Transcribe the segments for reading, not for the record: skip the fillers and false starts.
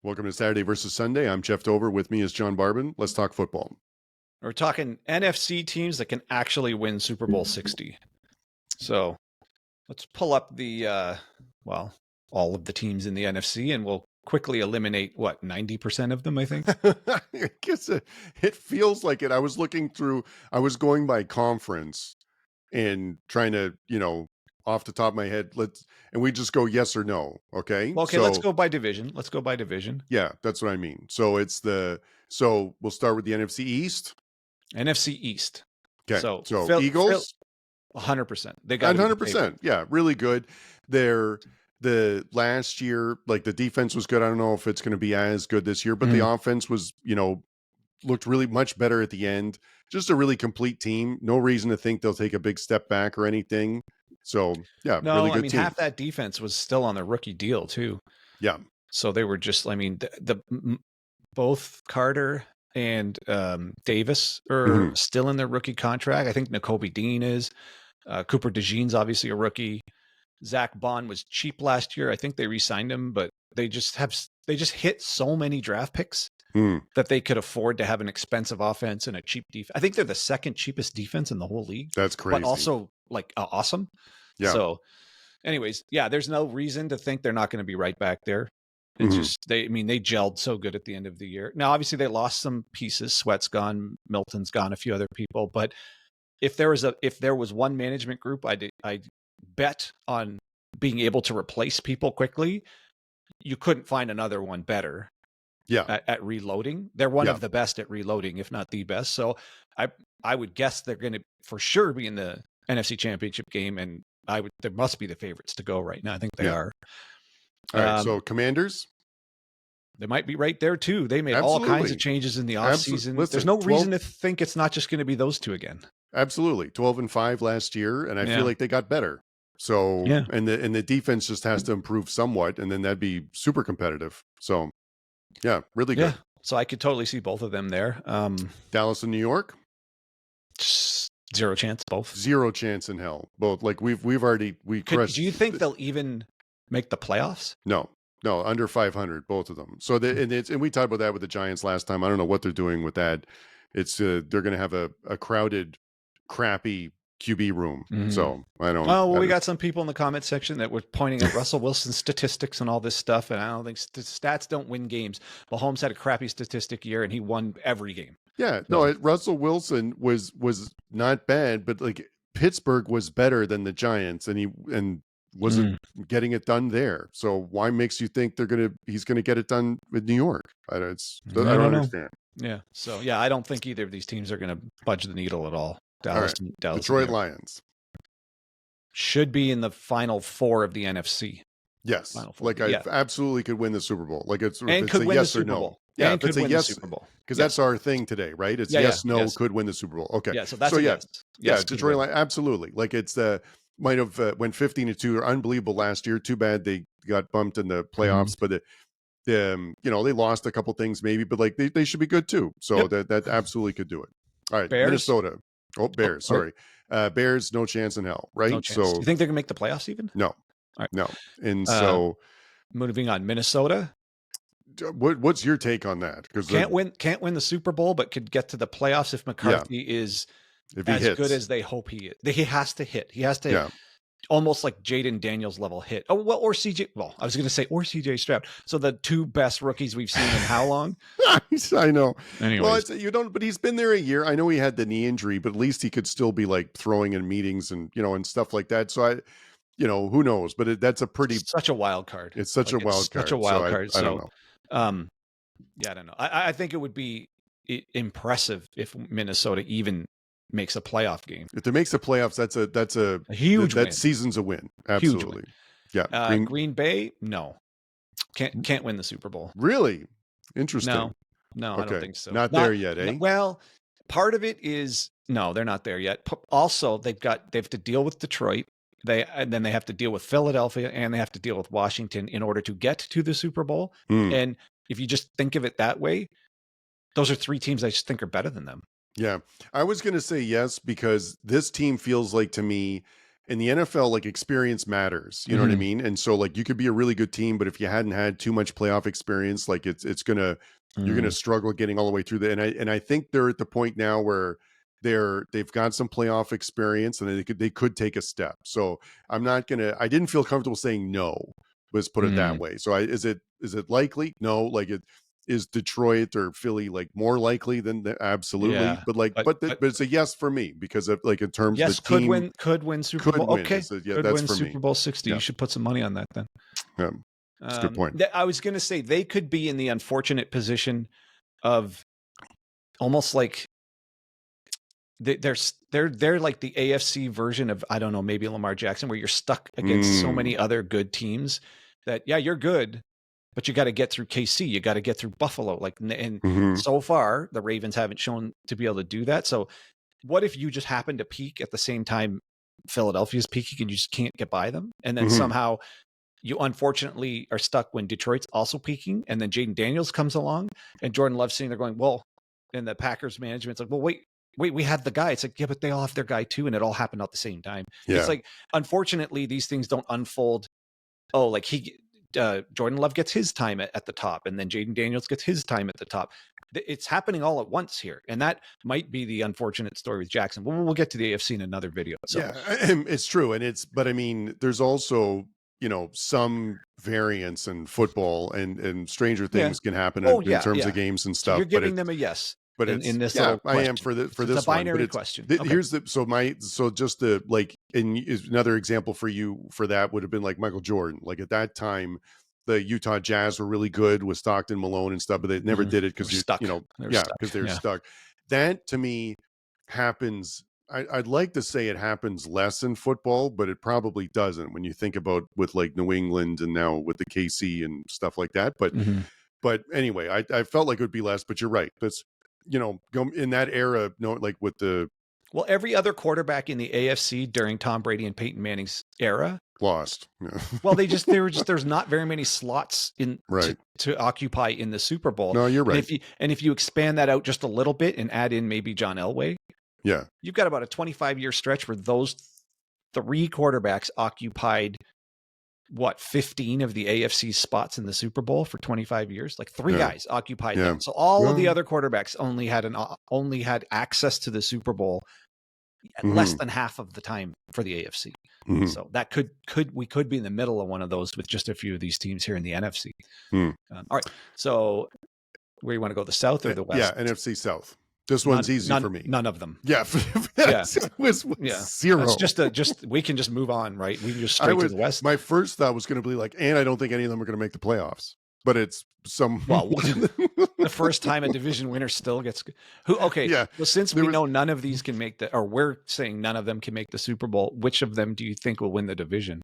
Welcome to Saturday versus Sunday. I'm Geoff Dover. With me is John Barban. Let's talk football. We're talking NFC teams that can actually win Super Bowl 60. So let's pull up all of the teams in the NFC, and we'll quickly eliminate, 90% of them, I think? I guess it feels like it. I was going by conference and trying to, off the top of my head, and we just go yes or no. Okay. Well, okay, let's go by division. Let's go by division. Yeah, that's what I mean. So we'll start with the NFC East. NFC East. Okay. So Eagles. 100%. They got 100%. Yeah, really good. The last year, like the defense was good. I don't know if it's going to be as good this year, but the offense was, looked really much better at the end. Just a really complete team. No reason to think they'll take a big step back or anything. So yeah, no, really good team. Half that defense was still on the rookie deal too. Yeah. So they were just, both Carter and Davis are still in their rookie contract. I think Nakobe Dean is. Cooper DeJean's obviously a rookie. Zach Bond was cheap last year. I think they re-signed him, but they just hit so many draft picks that they could afford to have an expensive offense and a cheap defense. I think they're the second cheapest defense in the whole league. That's crazy. But also awesome. Yeah. So anyways, yeah, there's no reason to think they're not going to be right back there. It's just they gelled so good at the end of the year. Now, obviously, they lost some pieces. Sweat's gone, Milton's gone, a few other people. But if there was one management group, I'd bet on being able to replace people quickly. You couldn't find another one better. Yeah. At reloading, they're one of the best at reloading, if not the best. So I would guess they're going to for sure be in the NFC Championship game, and there must be the favorites to go right now. I think they are. All right, so Commanders? They might be right there too. They made all kinds of changes in the offseason. There's no reason to think it's not just going to be those two again. Absolutely. 12-5 last year, and I feel like they got better. So, and the defense just has to improve somewhat, and then that'd be super competitive. So, yeah, really good. Yeah. So I could totally see both of them there. Dallas and New York? Zero chance, both. Zero chance in hell. Both. Like we've already do you think they'll even make the playoffs? No, under 500, both of them. So and we talked about that with the Giants last time. I don't know what they're doing with that. It's they're going to have a crowded, crappy QB room. So I don't. Oh, well, we got some people in the comment section that were pointing at Russell Wilson's statistics and all this stuff, and I don't think stats don't win games. Mahomes had a crappy statistic year, and he won every game. Yeah, no, Russell Wilson was not bad, but like Pittsburgh was better than the Giants, and wasn't getting it done there. So why makes you think he's gonna get it done with New York? I don't understand. Yeah. So yeah, I don't think either of these teams are gonna budge the needle at all. Dallas Detroit Lions should be in the final four of the NFC. Yes, I absolutely could win the Super Bowl. Like it's a yes or no. Yeah, if it's a yes, Super Bowl. Because that's our thing today, right? It's no, could win the Super Bowl. Okay. Yeah, so that's yes. Yeah, Detroit Lions, absolutely. Like it's might have went 15-2, unbelievable last year. Too bad they got bumped in the playoffs, but they lost a couple things maybe, but like they should be good too. So that absolutely could do it. All right, Bears? Minnesota. Oh, Bears. Sorry, Bears. No chance in hell. Right. No chance. So you think they're gonna make the playoffs even? No. All right. No. And so moving on, Minnesota. What's your take on that? Because can't win the Super Bowl, but could get to the playoffs if McCarthy is as good as they hope he is. He has to hit. He has to almost like Jayden Daniels level hit. Oh well, or CJ. Well, I was going to say or CJ Stroud. So the two best rookies we've seen in how long? I know. Anyways. Well, but he's been there a year. I know he had the knee injury, but at least he could still be like throwing in meetings and and stuff like that. So who knows? But that's a pretty such a wild card. It's such a wild card. Such a wild card. I don't know. I don't know. I think it would be impressive if Minnesota even makes a playoff game. If they makes the playoffs, that's a huge win. That season's a win. Absolutely. Yeah. Green Bay, no. Can't win the Super Bowl. Really? Interesting. No, I don't think so. Not there yet, eh? Well, part of it is no, they're not there yet. Also, they have to deal with Detroit. And then they have to deal with Philadelphia, and they have to deal with Washington in order to get to the Super Bowl. And if you just think of it that way, those are three teams I just think are better than them. Yeah. I was going to say yes, because this team feels like to me in the NFL, like experience matters, you know what I Mhm. mean? And so like you could be a really good team, but if you hadn't had too much playoff experience, like you're gonna Mm. struggle getting all the way through the and I think they're at the point now where they've got some playoff experience and they could take a step. So I didn't feel comfortable saying no, let's put it that Mm. way. So is it likely? No, like it is Detroit or Philly like more likely than absolutely, Yeah. but like But but it's a yes for me because of like in terms of the yes, team could win Super could Bowl. win. Okay. Is it? Yeah, Could that's win for me. Super Bowl 60. You Yeah, should put some money on that then. yeah, it's a good point. I was going to say they could be in the unfortunate position of almost like they're like the AFC version of, I don't know, maybe Lamar Jackson, where you're stuck against so many other good teams that, yeah, you're good, but you got to get through KC, you got to get through Buffalo. Like, and Mhm. so far the Ravens haven't shown to be able to do that. So what if you just happen to peak at the same time Philadelphia's peaking and you just can't get by them? And then Mhm. somehow you unfortunately are stuck when Detroit's also peaking, and then Jayden Daniels comes along and Jordan Love's sitting there going, well, and the Packers management's like, well, wait, we had the guy. It's like, yeah, but they all have their guy too, and it all happened at the same time. It's Yeah. like, unfortunately, these things don't unfold. Oh, like Jordan Love gets his time at the top, and then Jayden Daniels gets his time at the top. It's happening all at once here, and that might be the unfortunate story with Jackson. We'll get to the AFC in another video. So Yeah, it's true, and but I mean, there's also some variance in football, and stranger yeah, things can happen oh in yeah, terms of yeah. games and So you're stuff. giving them a yes But in it's this yeah, little I am question. for It's a this one. But binary it's question. Okay. here's the so just the like, and another example for you for that would have been like Michael Jordan. Like at that time, the Utah Jazz were really good with Stockton, Malone, and stuff, but they never Mhm. did it They were because stuck. They were yeah, stuck. because they're Yeah. stuck. That to me happens. I'd like to say it happens less in football, but it probably doesn't when you think about with like New England and now with the KC and stuff like that. Mhm. But anyway, I felt like it would be less, but you're right. That's go in that era, no, like with the Well, every other quarterback in the AFC during Tom Brady and Peyton Manning's era, lost. Yeah. well, there's not very many slots in Right. to occupy in the Super Bowl. No, you're And right. if you expand that out just a little bit and add in maybe John Elway, Yeah. you've got about a 25-year stretch where those three quarterbacks occupied 15 of the AFC spots in the Super Bowl for 25 years. Like three Yeah. guys occupied Yeah. them. So all of the Well, other quarterbacks only had access to the Super Bowl less than half of the time for the AFC. mhm. So that we could be in the middle of one of those with just a few of these teams here in the NFC. Mm. All right. So where you want to go, the South or the West? Yeah, NFC South. This one's easy for me. None of them. Yeah. Yeah. It was Yeah. zero. It's we can just move on, right? We can just straight to the West. My first thought was going to be like, and I don't think any of them are going to make the playoffs. But it's some Well, the first time a division winner still gets okay. Yeah. Well, since we know none of these can make or we're saying none of them can make the Super Bowl, which of them do you think will win the division?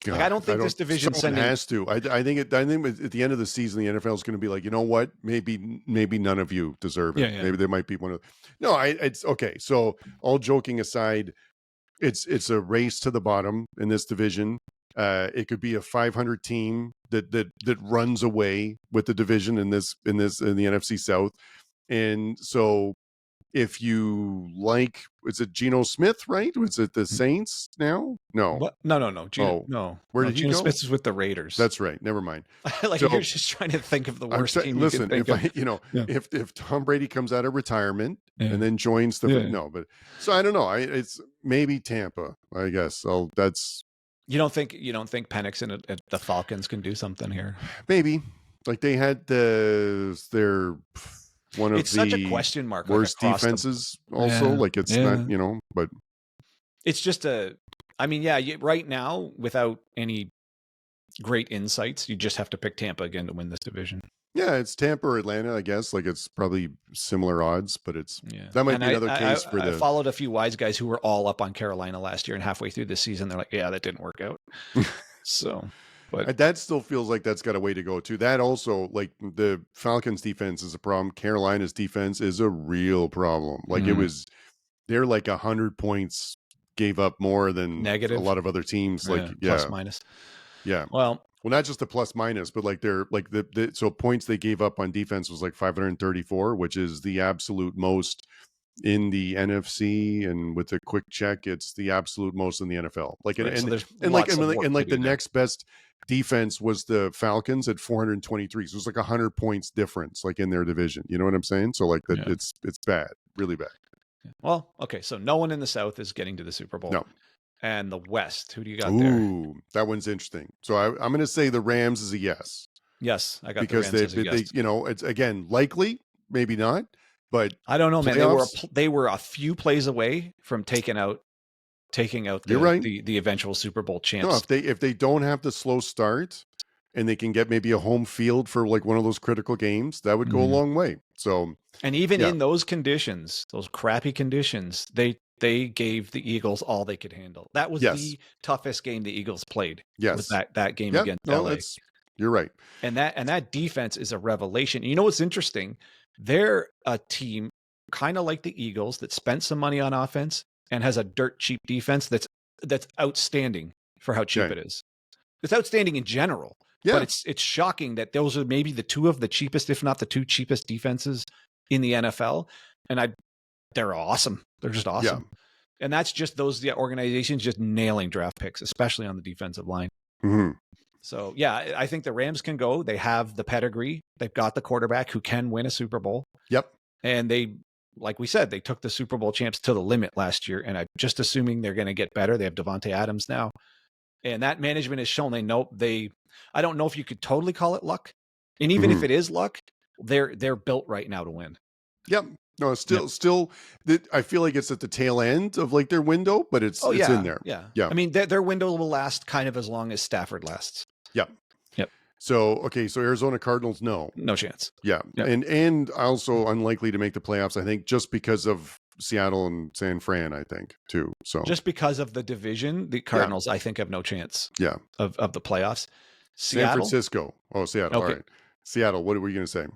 God, like, I don't think this division has to. I think at the end of the season, the NFL is going to be like, you know what? Maybe none of you deserve it. Yeah, yeah. Maybe there might be one of. No, it's okay. So all joking aside, it's a race to the bottom in this division. It could be a 500 team that runs away with the division in the NFC South, and so if you like, is it Geno Smith, right? Was it the Saints now? No. What? No. Geno, no. Where did he Geno go? Smith is with the Raiders. That's right. Never mind. Like, you're just trying to think of the worst team you can think of. If Tom Brady comes out of retirement Yeah. and then joins the Yeah. but so I don't know. It's maybe Tampa, I guess. That's You don't think Penix and the Falcons can do something here? maybe like they had their one of It's the such a question mark. worst like, across defenses also. Yeah. Like it's not, but it's just right now, without any great insights, you just have to pick Tampa again to win this division. yeah, it's Tampa or Atlanta, I guess. Like it's probably similar odds, but that might be another case for I followed a few wise guys who were all up on Carolina last year, and halfway through the season, they're like, yeah, that didn't work out. So, but that still feels like that's got a way to go too. That also, like the Falcons defense is a problem. Carolina's defense is a real problem. Like they're like 100 points gave up more than negative a lot of other teams. Like plus minus. Yeah. Well, not just the plus minus, but like they're like so points they gave up on defense was like 534, which is the absolute most in the NFC, and with a quick check, it's the absolute most in the NFL. Like, Right, so there's and like, lots of work to like do the there. next best defense was the Falcons at 423. So it was like 100 points difference, like in their division. You know what I'm saying? So like that, Yeah. it's bad, really bad. Well, okay, so no one in the South is getting to the Super Bowl. No. And the West, who do you got there? Ooh, that one's interesting. So I'm going to say the Rams is a yes, Yes, I got the because Rams as a yes. you know, it's again likely, maybe not, but I don't know, man. playoffs, They were a few plays away from taking out you're right. the eventual Super Bowl No, champs. if they don't have the slow start, and they can get maybe a home field for like one of those critical games, that would go a long way. So, And even yeah. in those conditions, those crappy conditions, they gave the Eagles all they could handle. That was Yes. the toughest game the Eagles played. Yes. Was that game Yep. against No, LA. you're right. And that defense is a revelation. You know what's interesting? They're a team kind of like the Eagles that spent some money on offense and has a dirt cheap defense that's outstanding for how cheap Okay. it is. It's outstanding in general. Yeah. But it's shocking that those are maybe the two of the cheapest, if not the two cheapest defenses in the NFL. And they're awesome. They're just awesome. Yeah. And that's just those organizations just nailing draft picks, especially on the defensive line. Mm-hmm. So, yeah, I think the Rams can go. They have the pedigree. They've got the quarterback who can win a Super Bowl. Yep. And they, like we said, they took the Super Bowl champs to the limit last year. And I'm just assuming they're going to get better. They have Devontae Adams now. And that management has shown I don't know if you could totally call it luck. And even if it is luck, they're built right now to win. Yep. No, still, I feel like it's at the tail end of like their window, but it's in there. Yeah. Yeah. I mean, their window will last kind of as long as Stafford lasts. Yep. Yep. So, okay. So Arizona Cardinals, no chance. Yeah. Yep. And also unlikely to make the playoffs, I think, just because of Seattle and San Fran, I think, too. So just because of the division, the Cardinals, I think, have no chance. Yeah. Of the playoffs. San Francisco. Oh, Seattle. Okay. All right. Seattle. What were you going to say?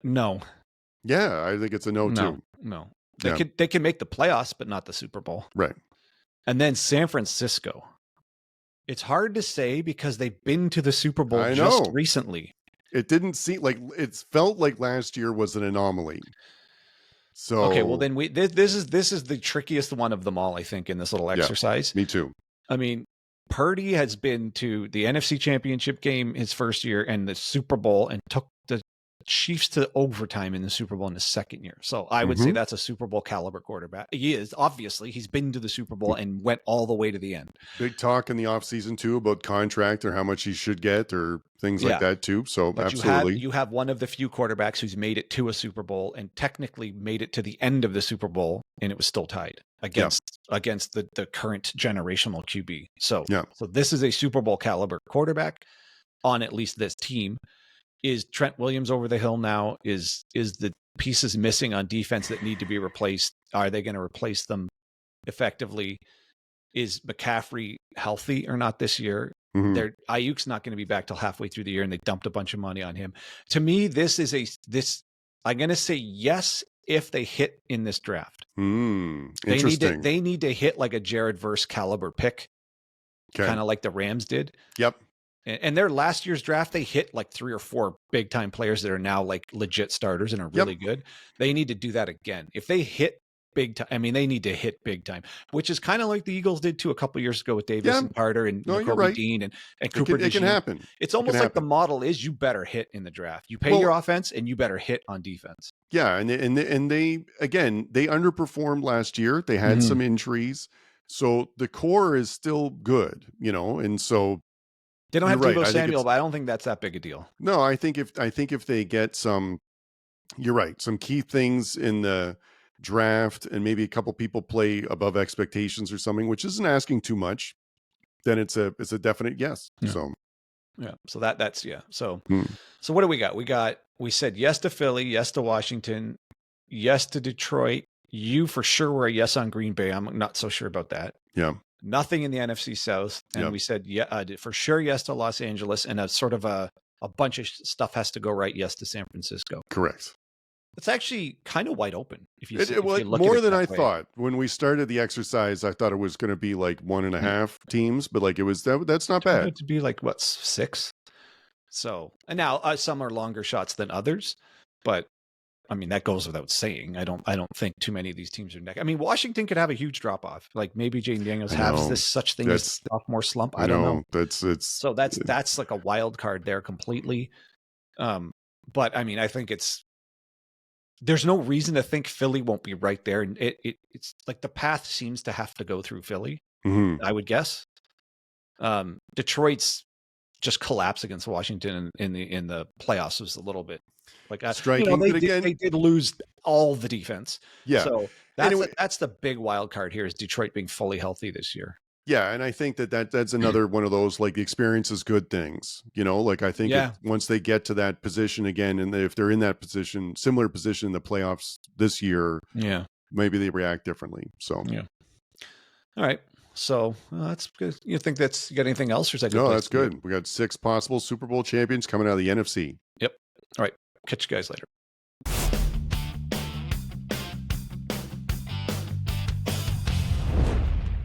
No. Yeah, I think it's a no too. No. They can make the playoffs, but not the Super Bowl. Right. And then San Francisco. It's hard to say because they've been to the Super Bowl just recently. It didn't seem like, it felt like last year was an anomaly. So okay, well then this is the trickiest one of them all, I think, in this little exercise. Me too. I mean, Purdy has been to the NFC Championship game his first year and the Super Bowl and took the Chiefs to overtime in the Super Bowl in the second year. So I would say that's a Super Bowl caliber quarterback. He is, obviously. He's been to the Super Bowl and went all the way to the end. Big talk in the offseason too about contract or how much he should get or things like that too. So but absolutely. You have one of the few quarterbacks who's made it to a Super Bowl and technically made it to the end of the Super Bowl and it was still tied against the current generational QB. So this is a Super Bowl caliber quarterback on at least this team. Is Trent Williams over the hill now? Is the pieces missing on defense that need to be replaced? Are they going to replace them effectively? Is McCaffrey healthy or not this year? Ayuk's not going to be back till halfway through the year, and they dumped a bunch of money on him. To me, I'm going to say yes if they hit in this draft. Interesting. They need to hit like a Jared Verse caliber pick, kind of like the Rams did. Yep. And their last year's draft, they hit like 3 or 4 big time players that are now like legit starters and are really good. They need to do that again. If they hit big time, I mean, they need to hit big time, which is kind of like the Eagles did too a couple of years ago with Davis and Carter and Kobe Dean and Cooper. It can happen. It's almost like the model is you better hit in the draft. You pay your offense and you better hit on defense. Yeah. And they again, they underperformed last year. They had some injuries. So the core is still good, and so they don't have Deebo Samuel, but I don't think that's that big a deal. No, I think if they get some, you're right, some key things in the draft and maybe a couple people play above expectations or something, which isn't asking too much, then it's a definite yes. So so that's So so what do we got? We said yes to Philly, yes to Washington, yes to Detroit. You for sure were a yes on Green Bay. I'm not so sure about that. Yeah. Nothing in the NFC South. And we said, for sure, yes to Los Angeles. And a sort of a bunch of stuff has to go right. Yes to San Francisco. Correct. It's actually kind of wide open. If you look more at it than that I way. thought. When we started the exercise, I thought it was going to be like 1.5 teams, but like it was, that's not bad. To be like, 6? So, and now some are longer shots than others, but I mean, that goes without saying. I don't think too many of these teams are neck. I mean, Washington could have a huge drop off. Like maybe Jayden Daniels I has know. this such thing as That's the sophomore slump. I I don't know. know. It's So that's like a wild card there completely. But I mean, I think there's no reason to think Philly won't be right there, and it's like the path seems to have to go through Philly. mhm. I would guess. Detroit's just collapse against Washington in the playoffs was a little bit like Striking, they but again, did lose all the defense. yeah. So Anyway, that's the big wild card here is Detroit being fully healthy this year. yeah, and I think that's another one of those like the experience is good things. Like I think Yeah. once they get to that position again, and if they're in that position, similar position in the playoffs this year, Yeah. maybe they react differently. So Yeah. All right. So that's good. You think you got anything else, or is that a good no, place that's to leave it? good. We got 6 possible Super Bowl champions coming out of the NFC. Yep. All right. Catch you guys later.